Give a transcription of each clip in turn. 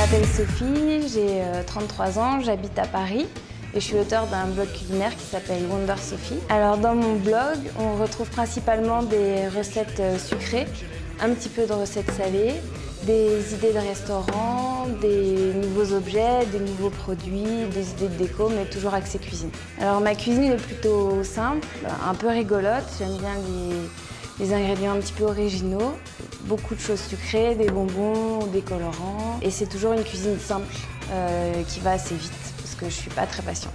m'appelle Sophie, j'ai 33 ans, j'habite à Paris et je suis l'auteure d'un blog culinaire qui s'appelle Wonder Sophie. Alors dans mon blog, on retrouve principalement des recettes sucrées, un petit peu de recettes salées, des idées de restaurants, des nouveaux objets, des nouveaux produits, des idées de déco, mais toujours axées cuisine. Alors ma cuisine est plutôt simple, un peu rigolote, j'aime bien les ingrédients un petit peu originaux, beaucoup de choses sucrées, des bonbons, des colorants. Et c'est toujours une cuisine simple qui va assez vite parce que je suis pas très patiente.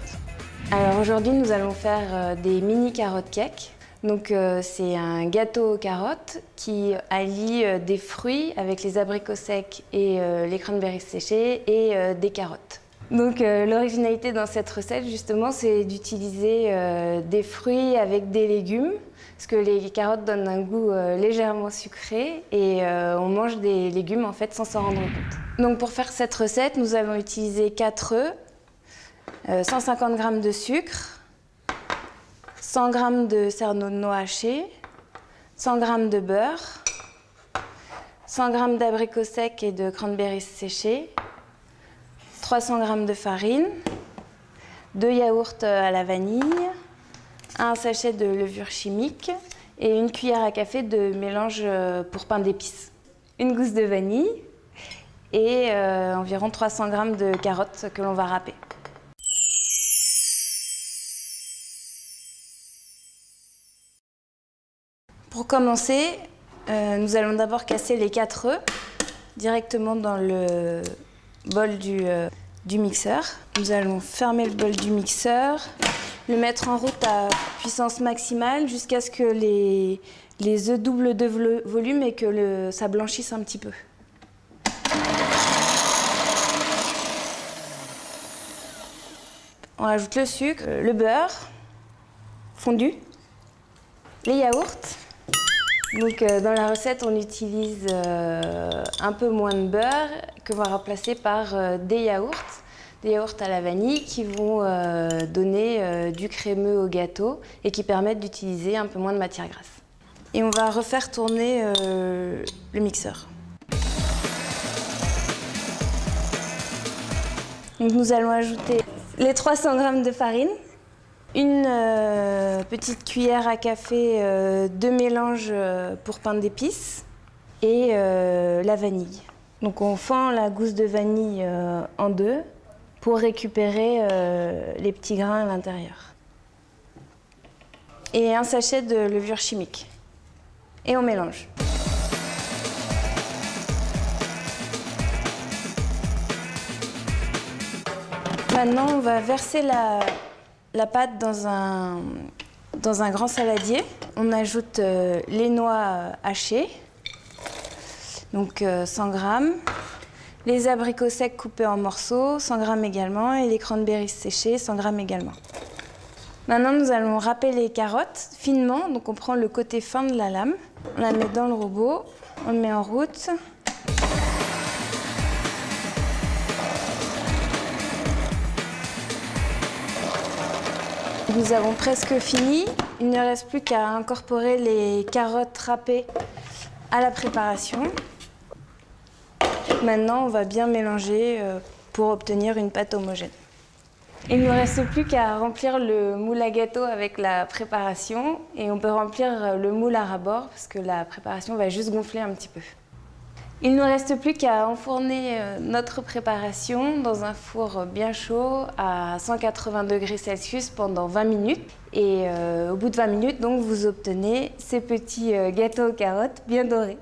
Alors aujourd'hui, nous allons faire des mini carottes cake. Donc c'est un gâteau aux carottes qui allie des fruits avec les abricots secs et les cranberries séchés et des carottes. Donc l'originalité dans cette recette justement, c'est d'utiliser des fruits avec des légumes. Parce que les carottes donnent un goût légèrement sucré et on mange des légumes en fait sans s'en rendre compte. Donc pour faire cette recette, nous allons utiliser 4 œufs, 150 g de sucre, 100 g de cerneaux de noix hachés, 100 g de beurre, 100 g d'abricots secs et de cranberries séchés, 300 g de farine, 2 yaourts à la vanille, un sachet de levure chimique et une cuillère à café de mélange pour pain d'épices. Une gousse de vanille et environ 300 g de carottes que l'on va râper. Pour commencer, nous allons d'abord casser les 4 œufs directement dans le bol du mixeur. Nous allons fermer le bol du mixeur, le mettre en route à puissance maximale jusqu'à ce que les œufs doublent de volume et que ça blanchisse un petit peu. On ajoute le sucre, le beurre fondu, les yaourts. Donc dans la recette, on utilise un peu moins de beurre qu'on va remplacer par des yaourts à la vanille qui vont donner du crémeux au gâteau et qui permettent d'utiliser un peu moins de matière grasse. Et on va refaire tourner le mixeur. Donc nous allons ajouter les 300 g de farine, une petite cuillère à café de mélange pour pain d'épices et la vanille. Donc on fend la gousse de vanille en deux pour récupérer les petits grains à l'intérieur. Et un sachet de levure chimique. Et on mélange. Maintenant, on va verser la pâte dans un grand saladier. On ajoute les noix hachées, donc 100 g. Les abricots secs coupés en morceaux, 100 g également, et les cranberries séchées, 100 g également. Maintenant, nous allons râper les carottes finement. Donc on prend le côté fin de la lame, on la met dans le robot, on le met en route. Nous avons presque fini. Il ne reste plus qu'à incorporer les carottes râpées à la préparation. Maintenant, on va bien mélanger pour obtenir une pâte homogène. Il ne nous reste plus qu'à remplir le moule à gâteau avec la préparation et on peut remplir le moule à ras-bord parce que la préparation va juste gonfler un petit peu. Il ne nous reste plus qu'à enfourner notre préparation dans un four bien chaud à 180 degrés Celsius pendant 20 minutes. Et au bout de 20 minutes, donc, vous obtenez ces petits gâteaux aux carottes bien dorés.